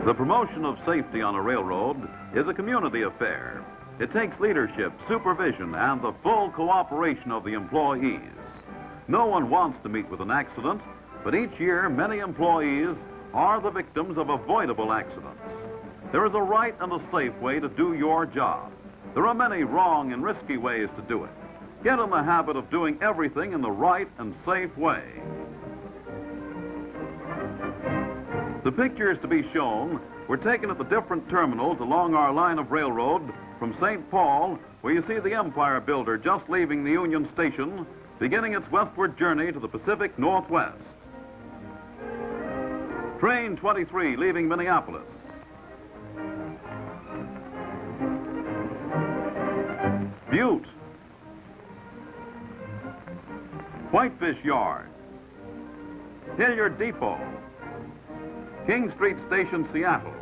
The promotion of safety on a railroad is a community affair. It takes leadership, supervision, and the full cooperation of the employees. No one wants to meet with an accident, but each year many employees are the victims of avoidable accidents. There is a right and a safe way to do your job. There are many wrong and risky ways to do it. Get in the habit of doing everything in the right and safe way. The pictures to be shown were taken at the different terminals along our line of railroad from St. Paul, where you see the Empire Builder just leaving the Union Station, beginning its westward journey to the Pacific Northwest. Train 23 leaving Minneapolis. Butte. Whitefish Yard. Hilliard Depot. King Street Station, Seattle.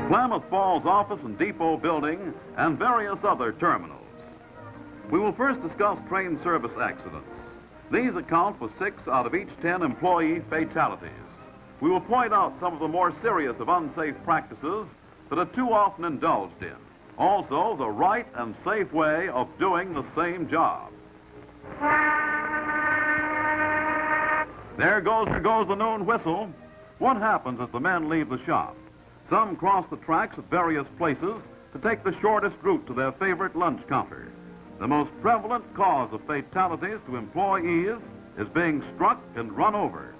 Klamath Falls Office and Depot Building, and various other terminals. We will first discuss train service accidents. These account for 6 out of each 10 employee fatalities. We will point out some of the more serious of unsafe practices that are too often indulged in. Also, the right and safe way of doing the same job. There goes the noon whistle. What happens as the men leave the shop? Some cross the tracks at various places to take the shortest route to their favorite lunch counter. The most prevalent cause of fatalities to employees is being struck and run over.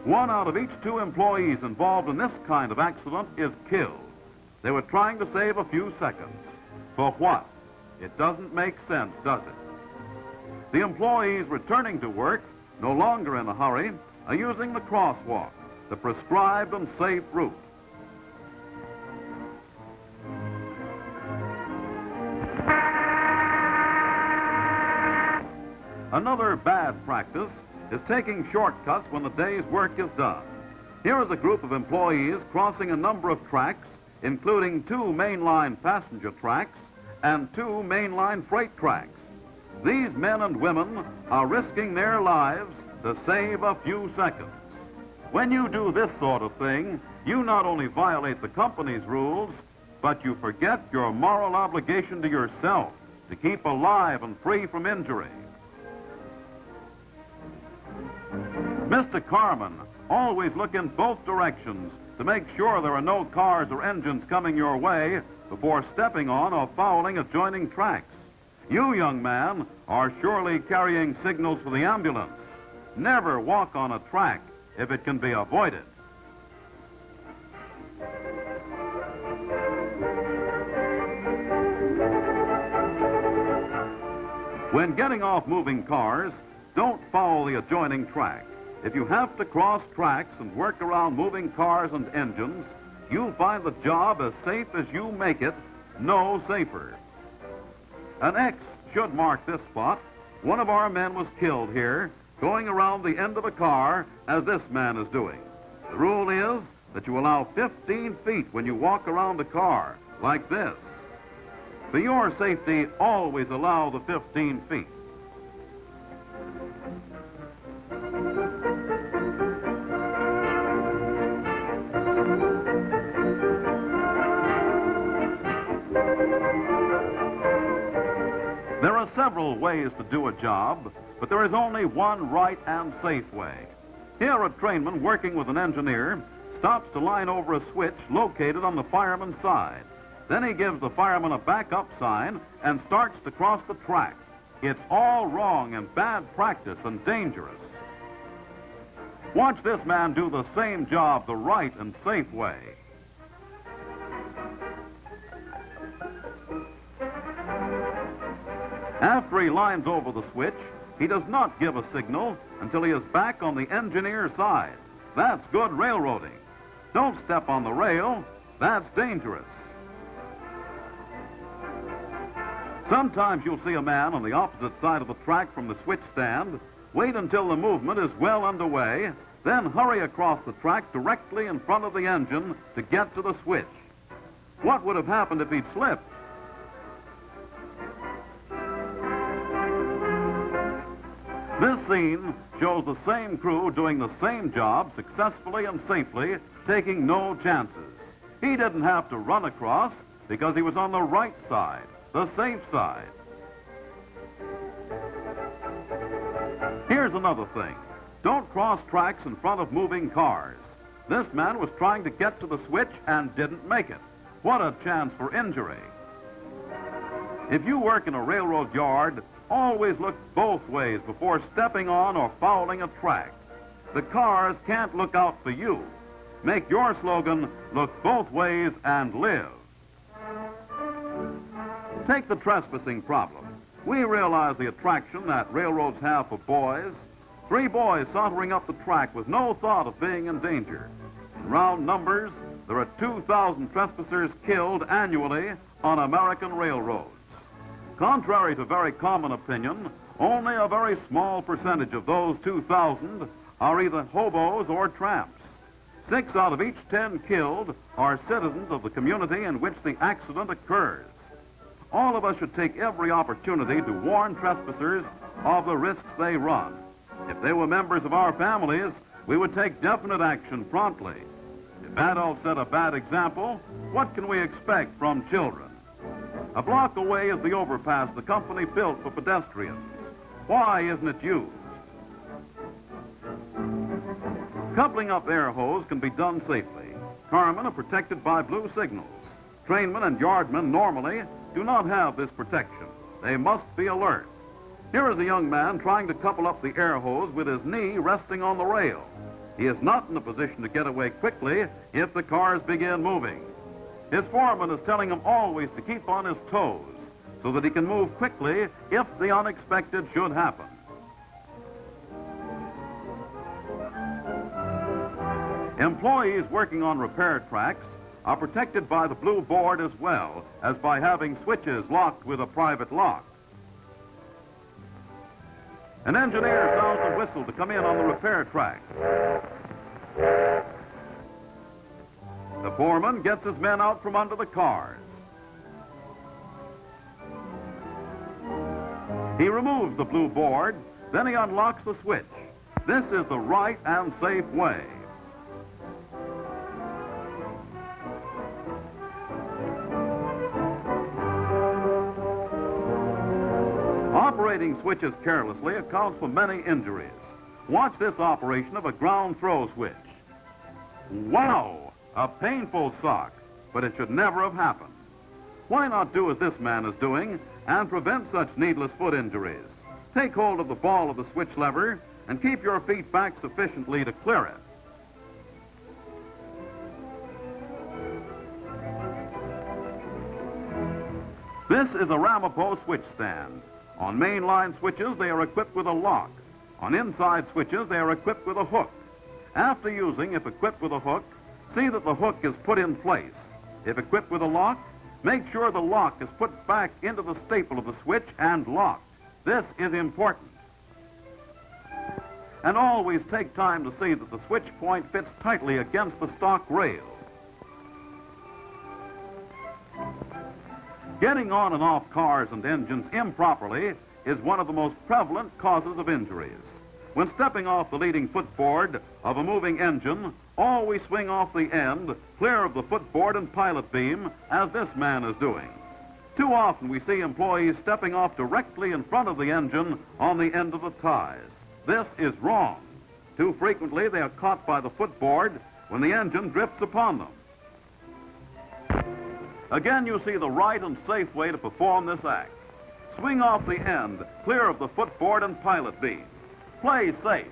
1 out of each 2 employees involved in this kind of accident is killed. They were trying to save a few seconds. For what? It doesn't make sense, does it? The employees returning to work, no longer in a hurry, are using the crosswalk, the prescribed and safe route. Another bad practice is taking shortcuts when the day's work is done. Here is a group of employees crossing a number of tracks, including 2 mainline passenger tracks and 2 mainline freight tracks. These men and women are risking their lives to save a few seconds. When you do this sort of thing, you not only violate the company's rules, but you forget your moral obligation to yourself to keep alive and free from injury. Mr. Carman, always look in both directions to make sure there are no cars or engines coming your way before stepping on or fouling adjoining tracks. You, young man, are surely carrying signals for the ambulance. Never walk on a track if it can be avoided. When getting off moving cars, don't foul the adjoining track. If you have to cross tracks and work around moving cars and engines, you'll find the job as safe as you make it, no safer. An X should mark this spot. One of our men was killed here, going around the end of a car, as this man is doing. The rule is that you allow 15 feet when you walk around a car, like this. For your safety, always allow the 15 feet. There are several ways to do a job, but there is only one right and safe way. Here, a trainman working with an engineer stops to line over a switch located on the fireman's side. Then he gives the fireman a backup sign and starts to cross the track. It's all wrong and bad practice and dangerous. Watch this man do the same job the right and safe way. After he lines over the switch, he does not give a signal until he is back on the engineer's side. That's good railroading. Don't step on the rail. That's dangerous. Sometimes you'll see a man on the opposite side of the track from the switch stand wait until the movement is well underway, then hurry across the track directly in front of the engine to get to the switch. What would have happened if he'd slipped? This scene shows the same crew doing the same job successfully and safely, taking no chances. He didn't have to run across because he was on the right side, the safe side. Here's another thing. Don't cross tracks in front of moving cars. This man was trying to get to the switch and didn't make it. What a chance for injury. If you work in a railroad yard, always look both ways before stepping on or fouling a track. The cars can't look out for you. Make your slogan, look both ways and live. Take the trespassing problem. We realize the attraction that railroads have for boys. 3 boys sauntering up the track with no thought of being in danger. In round numbers, there are 2,000 trespassers killed annually on American railroads. Contrary to very common opinion, only a very small percentage of those 2,000 are either hobos or tramps. 6 out of each 10 killed are citizens of the community in which the accident occurs. All of us should take every opportunity to warn trespassers of the risks they run. If they were members of our families, we would take definite action promptly. If adults set a bad example, what can we expect from children? A block away is the overpass the company built for pedestrians. Why isn't it used? Coupling up air hose can be done safely. Carmen are protected by blue signals. Trainmen and yardmen normally do not have this protection. They must be alert. Here is a young man trying to couple up the air hose with his knee resting on the rail. He is not in a position to get away quickly if the cars begin moving. His foreman is telling him always to keep on his toes so that he can move quickly if the unexpected should happen. Employees working on repair tracks are protected by the blue board as well as by having switches locked with a private lock. An engineer sounds the whistle to come in on the repair track. The foreman gets his men out from under the cars. He removes the blue board, then he unlocks the switch. This is the right and safe way. Operating switches carelessly accounts for many injuries. Watch this operation of a ground throw switch. Wow! A painful shock, but it should never have happened. Why not do as this man is doing and prevent such needless foot injuries? Take hold of the ball of the switch lever and keep your feet back sufficiently to clear it. This is a Ramapo switch stand. On mainline switches, they are equipped with a lock. On inside switches, they are equipped with a hook. After using, if equipped with a hook, see that the hook is put in place. If equipped with a lock, make sure the lock is put back into the staple of the switch and locked. This is important. And always take time to see that the switch point fits tightly against the stock rail. Getting on and off cars and engines improperly is one of the most prevalent causes of injuries. When stepping off the leading footboard of a moving engine, always swing off the end, clear of the footboard and pilot beam, as this man is doing. Too often we see employees stepping off directly in front of the engine on the end of the ties. This is wrong. Too frequently they are caught by the footboard when the engine drifts upon them. Again, you see the right and safe way to perform this act. Swing off the end, clear of the footboard and pilot beam. Play safe.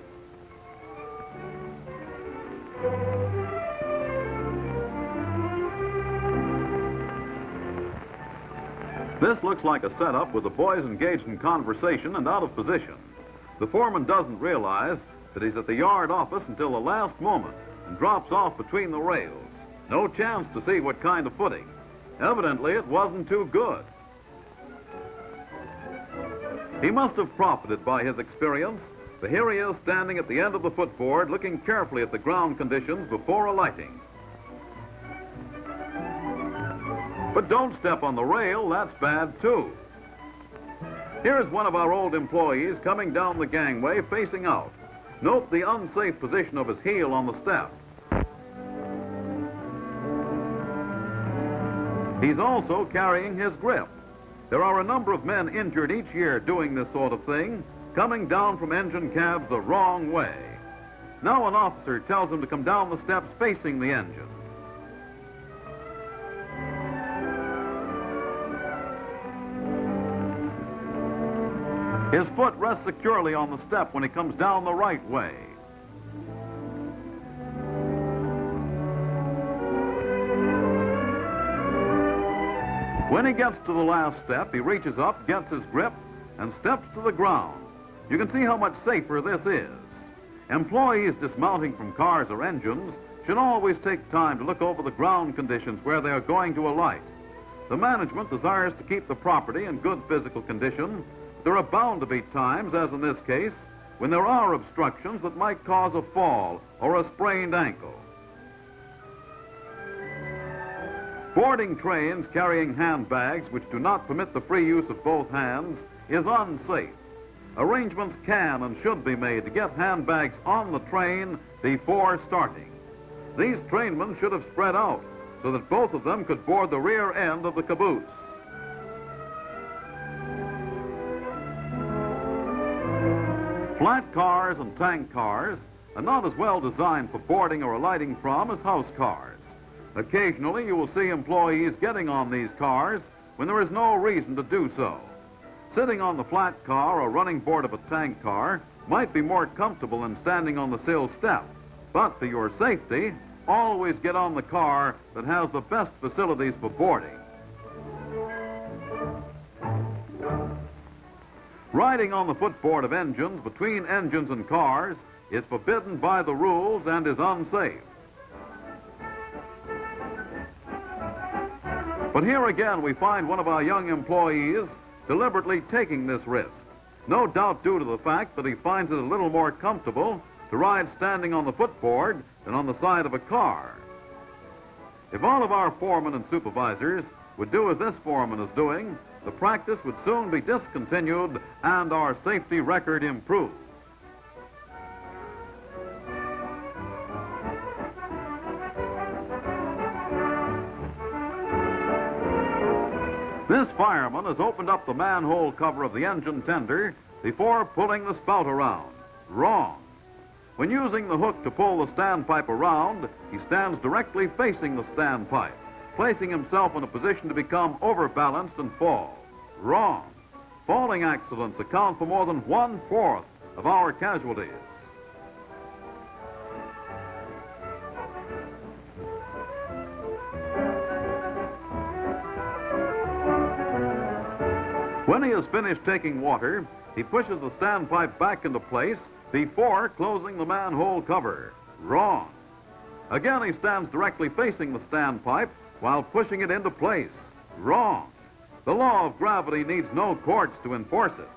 This looks like a setup with the boys engaged in conversation and out of position. The foreman doesn't realize that he's at the yard office until the last moment and drops off between the rails. No chance to see what kind of footing. Evidently, it wasn't too good. He must have profited by his experience, for here he is standing at the end of the footboard looking carefully at the ground conditions before alighting. But don't step on the rail, that's bad too. Here's one of our old employees coming down the gangway facing out. Note the unsafe position of his heel on the step. He's also carrying his grip. There are a number of men injured each year doing this sort of thing, coming down from engine cabs the wrong way. Now an officer tells him to come down the steps facing the engine. His foot rests securely on the step when he comes down the right way. When he gets to the last step, he reaches up, gets his grip, and steps to the ground. You can see how much safer this is. Employees dismounting from cars or engines should always take time to look over the ground conditions where they are going to alight. The management desires to keep the property in good physical condition. There are bound to be times, as in this case, when there are obstructions that might cause a fall or a sprained ankle. Boarding trains carrying handbags which do not permit the free use of both hands is unsafe. Arrangements can and should be made to get handbags on the train before starting. These trainmen should have spread out so that both of them could board the rear end of the caboose. Flat cars and tank cars are not as well designed for boarding or alighting from as house cars. Occasionally, you will see employees getting on these cars when there is no reason to do so. Sitting on the flat car or running board of a tank car might be more comfortable than standing on the sill step. But for your safety, always get on the car that has the best facilities for boarding. Riding on the footboard of engines between engines and cars is forbidden by the rules and is unsafe. But here again we find one of our young employees deliberately taking this risk, no doubt due to the fact that he finds it a little more comfortable to ride standing on the footboard than on the side of a car. If all of our foremen and supervisors would do as this foreman is doing, the practice would soon be discontinued and our safety record improved. This fireman has opened up the manhole cover of the engine tender before pulling the spout around. Wrong. When using the hook to pull the standpipe around, he stands directly facing the standpipe, placing himself in a position to become overbalanced and fall. Wrong. Falling accidents account for more than 1/4 of our casualties. When he has finished taking water, he pushes the standpipe back into place before closing the manhole cover. Wrong. Again, he stands directly facing the standpipe while pushing it into place. Wrong. The law of gravity needs no courts to enforce it.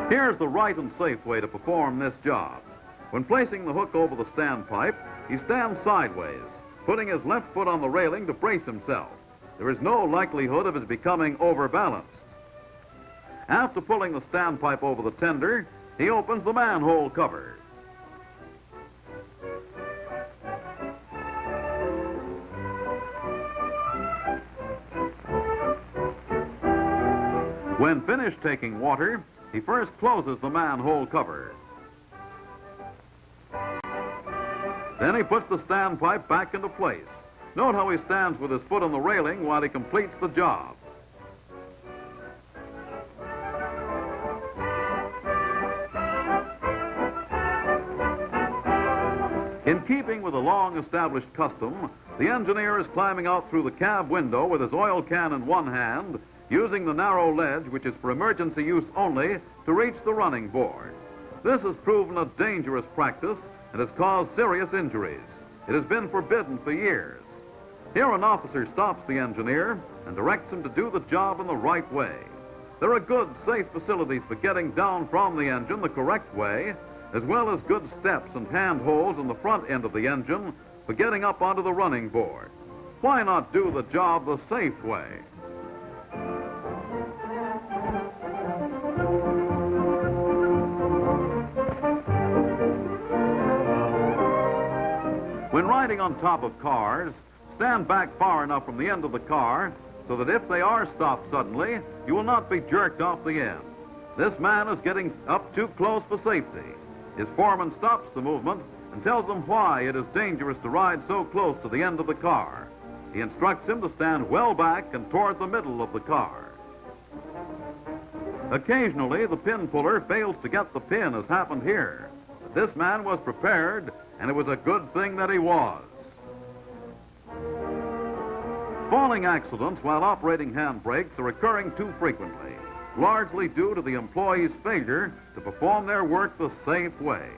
Here's the right and safe way to perform this job. When placing the hook over the standpipe, he stands sideways, putting his left foot on the railing to brace himself. There is no likelihood of his becoming overbalanced. After pulling the standpipe over the tender, he opens the manhole cover. When finished taking water, he first closes the manhole cover. Then he puts the standpipe back into place. Note how he stands with his foot on the railing while he completes the job. In keeping with a long-established custom, the engineer is climbing out through the cab window with his oil can in one hand, using the narrow ledge, which is for emergency use only, to reach the running board. This has proven a dangerous practice and has caused serious injuries. It has been forbidden for years. Here an officer stops the engineer and directs him to do the job in the right way. There are good, safe facilities for getting down from the engine the correct way, as well as good steps and handholds on the front end of the engine for getting up onto the running board. Why not do the job the safe way? riding on top of cars, stand back far enough from the end of the car so that if they are stopped suddenly, you will not be jerked off the end. This man is getting up too close for safety. His foreman stops the movement and tells him why it is dangerous to ride so close to the end of the car. He instructs him to stand well back and toward the middle of the car. Occasionally, the pin puller fails to get the pin, as happened here. But this man was prepared, and it was a good thing that he was. Falling accidents while operating handbrakes are occurring too frequently, largely due to the employee's failure to perform their work the safe way.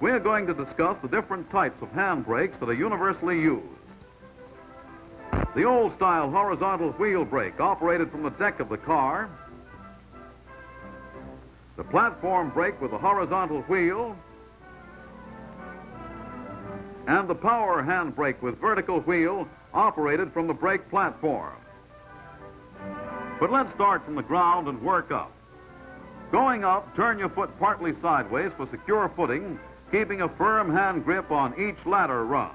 We are going to discuss the different types of handbrakes that are universally used. The old-style horizontal wheel brake operated from the deck of the car, the platform brake with a horizontal wheel, and the power handbrake with vertical wheel operated from the brake platform. But let's start from the ground and work up. Going up, turn your foot partly sideways for secure footing, keeping a firm hand grip on each ladder rung.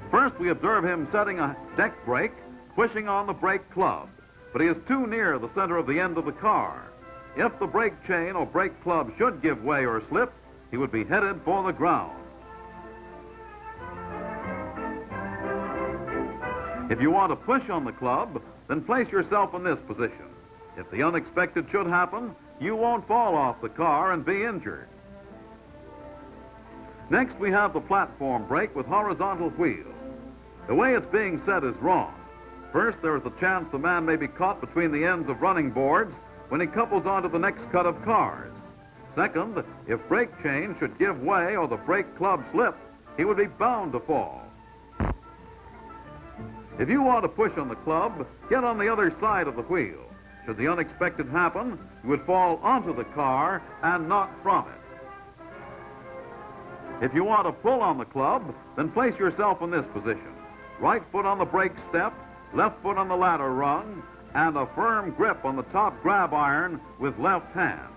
First, we observe him setting a deck brake, pushing on the brake club, but he is too near the center of the end of the car. If the brake chain or brake club should give way or slip, he would be headed for the ground. If you want to push on the club, then place yourself in this position. If the unexpected should happen, you won't fall off the car and be injured. Next, we have the platform brake with horizontal wheel. The way it's being set is wrong. First, there is the chance the man may be caught between the ends of running boards when he couples onto the next cut of cars. Second, if brake chain should give way or the brake club slip, he would be bound to fall. If you want to push on the club, get on the other side of the wheel. Should the unexpected happen, you would fall onto the car and not from it. If you want to pull on the club, then place yourself in this position. Right foot on the brake step, left foot on the ladder rung, and a firm grip on the top grab iron with left hand.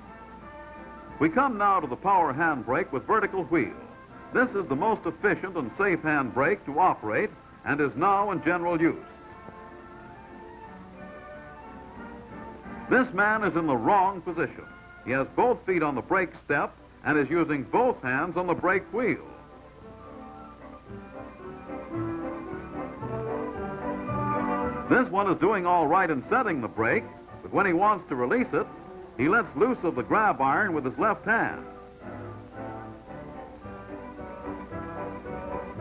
We come now to the power handbrake with vertical wheel. This is the most efficient and safe handbrake to operate and is now in general use. This man is in the wrong position. He has both feet on the brake step and is using both hands on the brake wheel. This one is doing all right in setting the brake, but when he wants to release it, he lets loose of the grab iron with his left hand.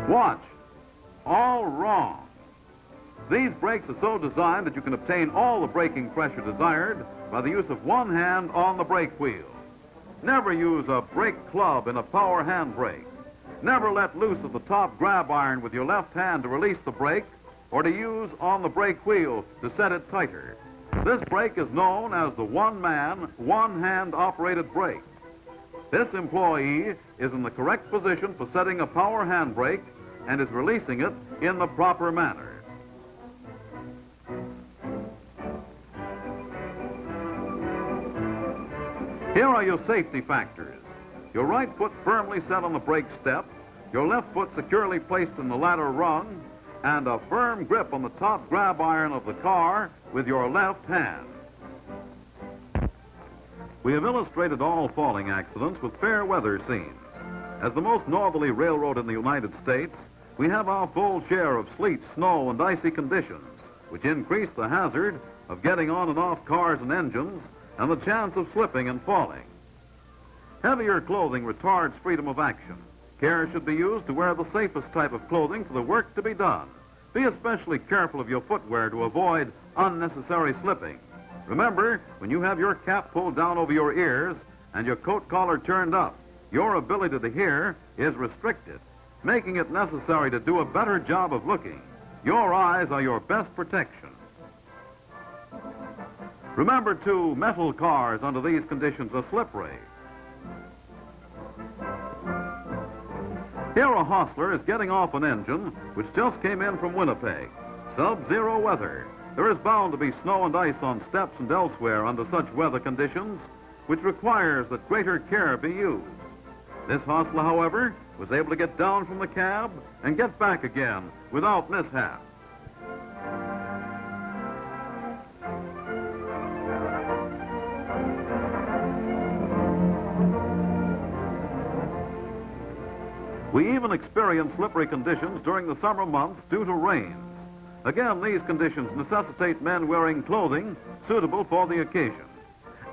Watch. All wrong. These brakes are so designed that you can obtain all the braking pressure desired by the use of one hand on the brake wheel. Never use a brake club in a power handbrake. Never let loose of the top grab iron with your left hand to release the brake or to use on the brake wheel to set it tighter. This brake is known as the one-man, one-hand operated brake. This employee is in the correct position for setting a power handbrake and is releasing it in the proper manner. Here are your safety factors. Your right foot firmly set on the brake step, your left foot securely placed in the ladder rung, and a firm grip on the top grab iron of the car with your left hand. We have illustrated all falling accidents with fair weather scenes. As the most northerly railroad in the United States, we have our full share of sleet, snow, and icy conditions, which increase the hazard of getting on and off cars and engines and the chance of slipping and falling. Heavier clothing retards freedom of action. Care should be used to wear the safest type of clothing for the work to be done. Be especially careful of your footwear to avoid unnecessary slipping. Remember, when you have your cap pulled down over your ears and your coat collar turned up, your ability to hear is restricted, making it necessary to do a better job of looking. Your eyes are your best protection. Remember, too, metal cars under these conditions are slippery. Here a hostler is getting off an engine which just came in from Winnipeg. Sub-zero weather. There is bound to be snow and ice on steps and elsewhere under such weather conditions, which requires that greater care be used. This hostler, however, was able to get down from the cab and get back again without mishap. We even experience slippery conditions during the summer months due to rains. Again, these conditions necessitate men wearing clothing suitable for the occasion.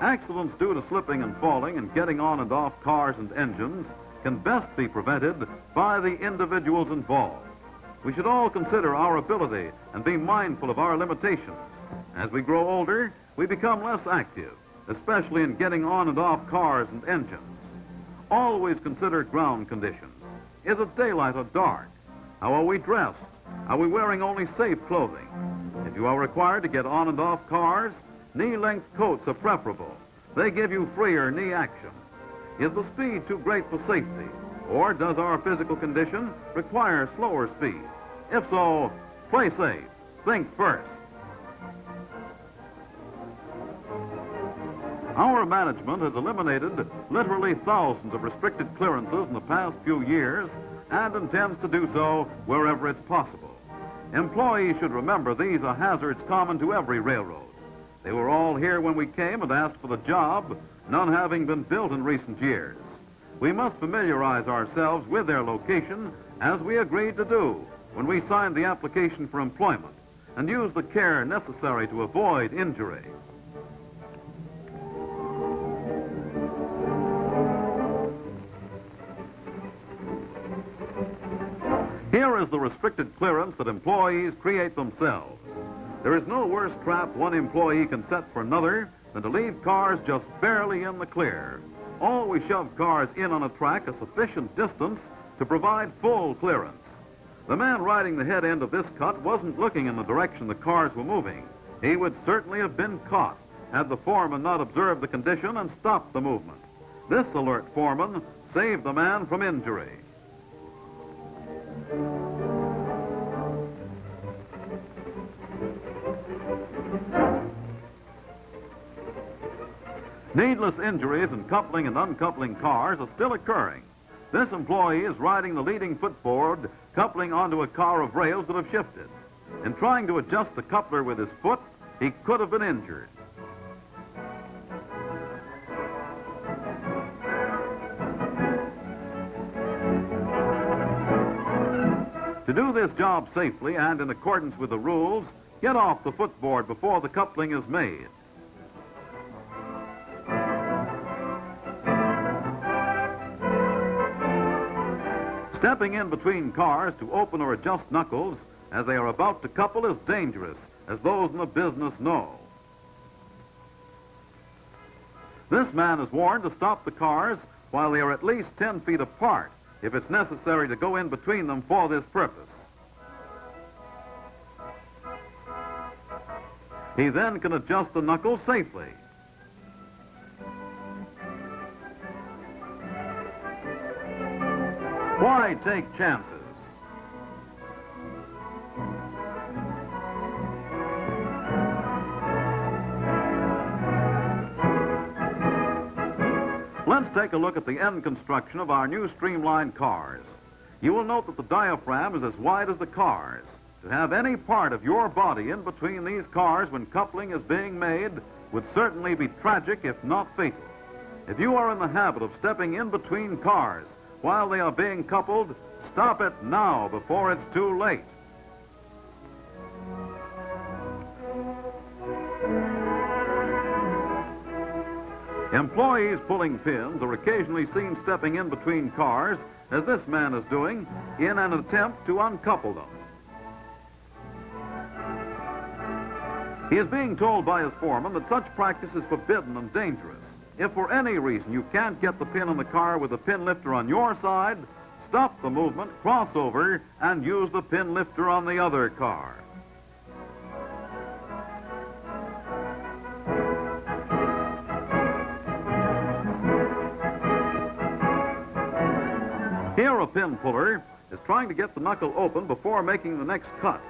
Accidents due to slipping and falling and getting on and off cars and engines can best be prevented by the individuals involved. We should all consider our ability and be mindful of our limitations. As we grow older, we become less active, especially in getting on and off cars and engines. Always consider ground conditions. Is it daylight or dark? How are we dressed? Are we wearing only safe clothing? If you are required to get on and off cars, knee-length coats are preferable. They give you freer knee action. Is the speed too great for safety? Or does our physical condition require slower speed? If so, play safe. Think first. Our management has eliminated literally thousands of restricted clearances in the past few years and intends to do so wherever it's possible. Employees should remember these are hazards common to every railroad. They were all here when we came and asked for the job, none having been built in recent years. We must familiarize ourselves with their location, as we agreed to do when we signed the application for employment, and use the care necessary to avoid injury. Here is the restricted clearance that employees create themselves. There is no worse trap one employee can set for another than to leave cars just barely in the clear. Always shove cars in on a track a sufficient distance to provide full clearance. The man riding the head end of this cut wasn't looking in the direction the cars were moving. He would certainly have been caught had the foreman not observed the condition and stopped the movement. This alert foreman saved the man from injury. Needless injuries in coupling and uncoupling cars are still occurring. This employee is riding the leading footboard, coupling onto a car of rails that have shifted. In trying to adjust the coupler with his foot, he could have been injured. To do this job safely and in accordance with the rules, get off the footboard before the coupling is made. Stepping in between cars to open or adjust knuckles as they are about to couple is dangerous, as those in the business know. This man is warned to stop the cars while they are at least 10 feet apart, if it's necessary to go in between them for this purpose. He then can adjust the knuckles safely. Why take chances? Let's take a look at the end construction of our new streamlined cars. You will note that the diaphragm is as wide as the cars. To have any part of your body in between these cars when coupling is being made would certainly be tragic, if not fatal. If you are in the habit of stepping in between cars while they are being coupled, stop it now before it's too late. Employees pulling pins are occasionally seen stepping in between cars, as this man is doing, in an attempt to uncouple them. He is being told by his foreman that such practice is forbidden and dangerous. If for any reason you can't get the pin in the car with the pin lifter on your side, stop the movement, cross over, and use the pin lifter on the other car. Here a pin puller is trying to get the knuckle open before making the next cut.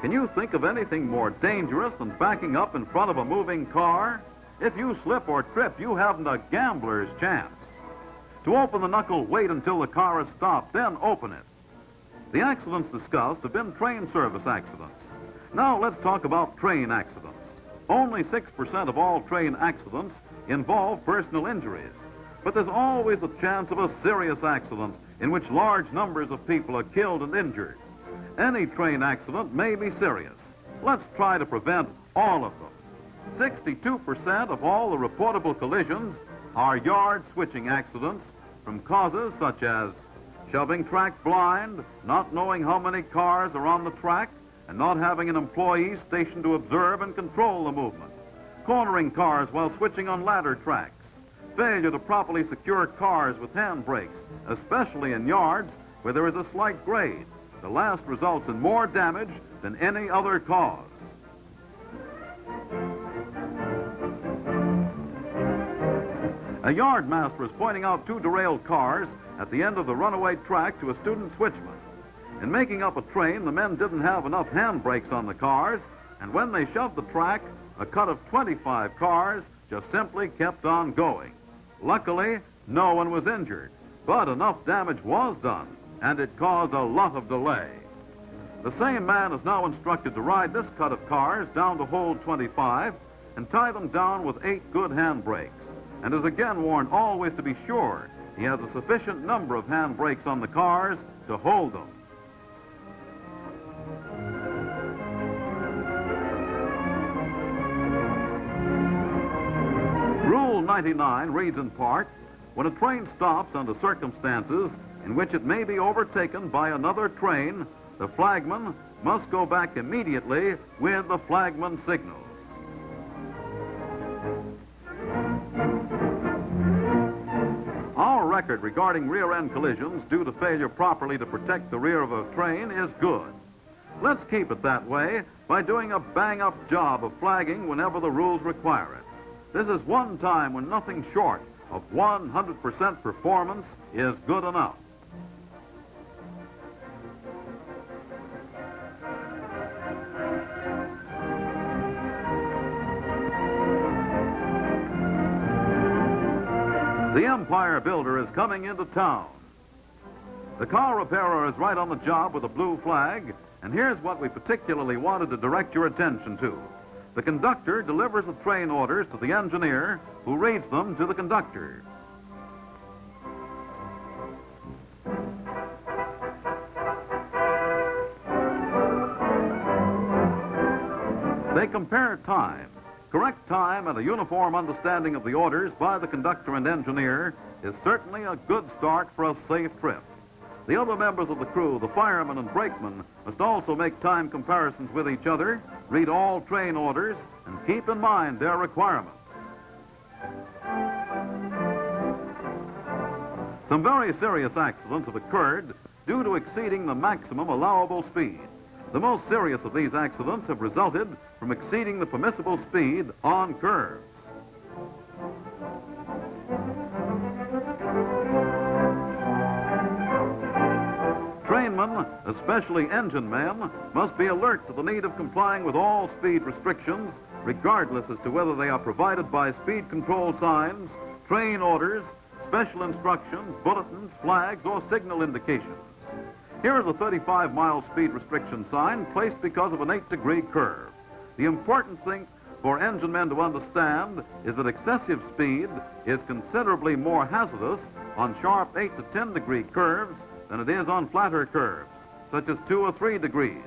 Can you think of anything more dangerous than backing up in front of a moving car? If you slip or trip, you haven't a gambler's chance. To open the knuckle, wait until the car is stopped, then open it. The accidents discussed have been train service accidents. Now let's talk about train accidents. Only 6% of all train accidents involve personal injuries, but there's always the chance of a serious accident in which large numbers of people are killed and injured. Any train accident may be serious. Let's try to prevent all of them. 62% of all the reportable collisions are yard switching accidents from causes such as shoving track blind, not knowing how many cars are on the track, and not having an employee stationed to observe and control the movement, cornering cars while switching on ladder tracks, failure to properly secure cars with hand brakes, especially in yards where there is a slight grade. The last results in more damage than any other cause. A yard master is pointing out two derailed cars at the end of the runaway track to a student switchman. In making up a train, the men didn't have enough hand brakes on the cars, and when they shoved the track, a cut of 25 cars just simply kept on going. Luckily, no one was injured, but enough damage was done, and it caused a lot of delay. The same man is now instructed to ride this cut of cars down to hole 25 and tie them down with 8 good hand brakes, and is again warned always to be sure he has a sufficient number of hand brakes on the cars to hold them. Rule 99 reads in part, when a train stops under circumstances in which it may be overtaken by another train, the flagman must go back immediately with the flagman signals. Our record regarding rear-end collisions due to failure properly to protect the rear of a train is good. Let's keep it that way by doing a bang-up job of flagging whenever the rules require it. This is one time when nothing short of 100% performance is good enough. The Empire Builder is coming into town. The car repairer is right on the job with a blue flag, and here's what we particularly wanted to direct your attention to. The conductor delivers the train orders to the engineer, who reads them to the conductor. They compare time. Correct time and a uniform understanding of the orders by the conductor and engineer is certainly a good start for a safe trip. The other members of the crew, the firemen and brakemen, must also make time comparisons with each other, read all train orders, and keep in mind their requirements. Some very serious accidents have occurred due to exceeding the maximum allowable speed. The most serious of these accidents have resulted from exceeding the permissible speed on curves. Trainmen, especially engine men, must be alert to the need of complying with all speed restrictions, regardless as to whether they are provided by speed control signs, train orders, special instructions, bulletins, flags, or signal indications. Here is a 35-mile speed restriction sign placed because of an 8-degree curve. The important thing for engine men to understand is that excessive speed is considerably more hazardous on sharp 8 to 10-degree curves than it is on flatter curves, such as 2 or 3 degrees.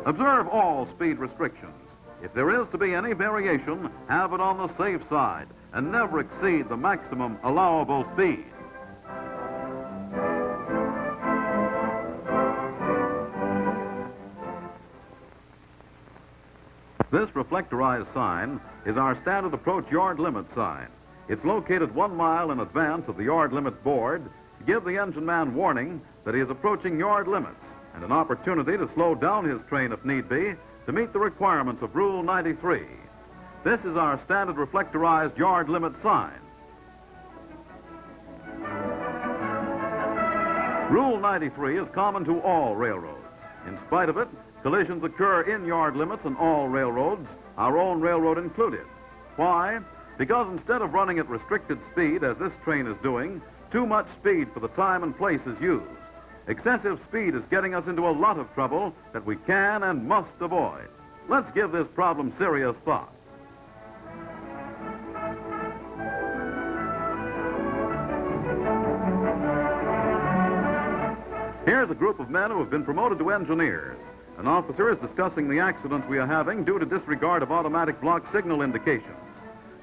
Observe all speed restrictions. If there is to be any variation, have it on the safe side and never exceed the maximum allowable speed. This reflectorized sign is our standard approach yard limit sign. It's located 1 mile in advance of the yard limit board to give the engine man warning that he is approaching yard limits and an opportunity to slow down his train if need be to meet the requirements of Rule 93. This is our standard reflectorized yard limit sign. Rule 93 is common to all railroads. In spite of it, collisions occur in yard limits on all railroads, our own railroad included. Why? Because instead of running at restricted speed, as this train is doing, too much speed for the time and place is used. Excessive speed is getting us into a lot of trouble that we can and must avoid. Let's give this problem serious thought. Here's a group of men who have been promoted to engineers. An officer is discussing the accidents we are having due to disregard of automatic block signal indications.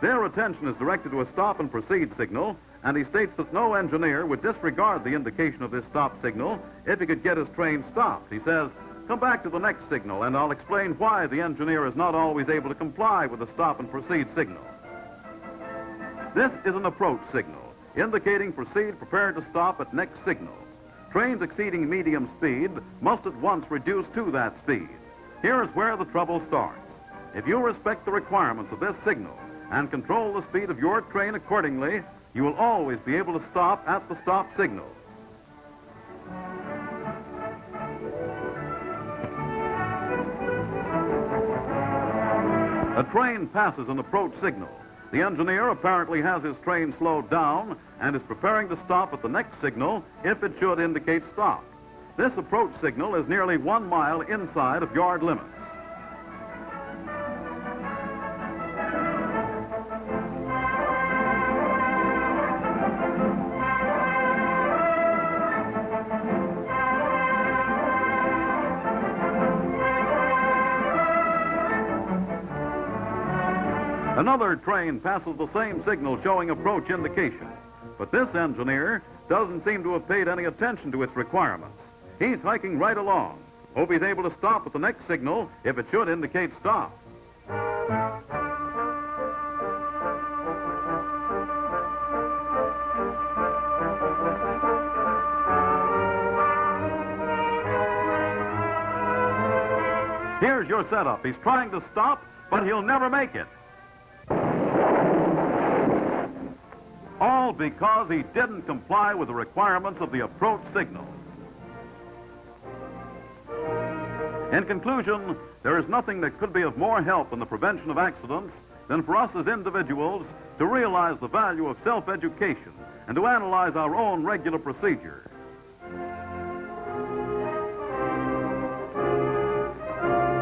Their attention is directed to a stop and proceed signal, and he states that no engineer would disregard the indication of this stop signal if he could get his train stopped. He says, "Come back to the next signal, and I'll explain why the engineer is not always able to comply with the stop and proceed signal." This is an approach signal, indicating proceed prepared to stop at next signal. Trains exceeding medium speed must at once reduce to that speed. Here is where the trouble starts. If you respect the requirements of this signal and control the speed of your train accordingly, you will always be able to stop at the stop signal. A train passes an approach signal. The engineer apparently has his train slowed down and is preparing to stop at the next signal if it should indicate stop. This approach signal is nearly 1 mile inside of yard limits. Another train passes the same signal showing approach indication, but this engineer doesn't seem to have paid any attention to its requirements. He's hiking right along. Hope he's able to stop at the next signal if it should indicate stop. Here's your setup. He's trying to stop, but he'll never make it. All because he didn't comply with the requirements of the approach signal. In conclusion, there is nothing that could be of more help in the prevention of accidents than for us as individuals to realize the value of self-education and to analyze our own regular procedure.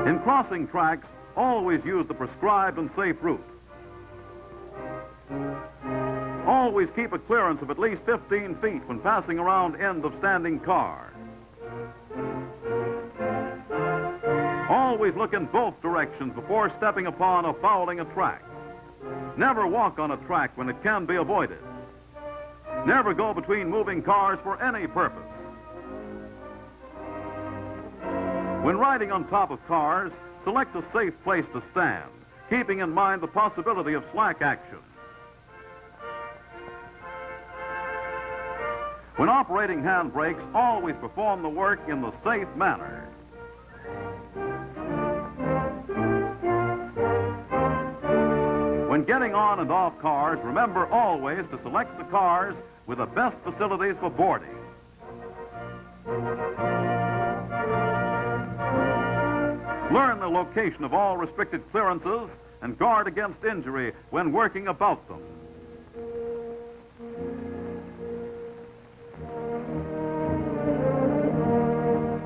In crossing tracks, always use the prescribed and safe route. Always keep a clearance of at least 15 feet when passing around end of standing car. Always look in both directions before stepping upon or fouling a track. Never walk on a track when it can be avoided. Never go between moving cars for any purpose. When riding on top of cars, select a safe place to stand, keeping in mind the possibility of slack action. When operating hand brakes, always perform the work in the safe manner. When getting on and off cars, remember always to select the cars with the best facilities for boarding. Learn the location of all restricted clearances and guard against injury when working about them.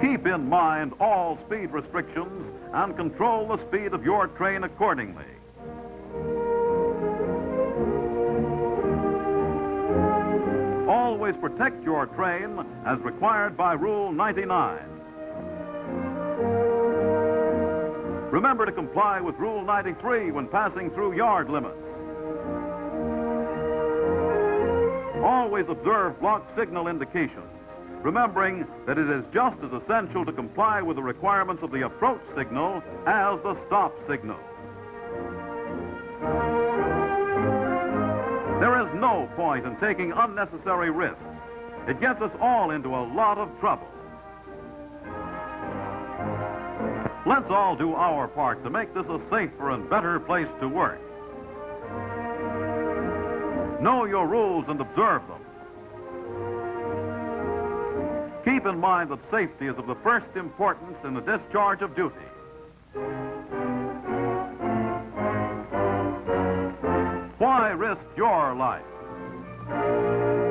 Keep in mind all speed restrictions and control the speed of your train accordingly. Always protect your train as required by Rule 99. Remember to comply with Rule 93 when passing through yard limits. Always observe block signal indications, remembering that it is just as essential to comply with the requirements of the approach signal as the stop signal. There is no point in taking unnecessary risks. It gets us all into a lot of trouble. Let's all do our part to make this a safer and better place to work. Know your rules and observe them. Keep in mind that safety is of the first importance in the discharge of duty. Why Why risk your life?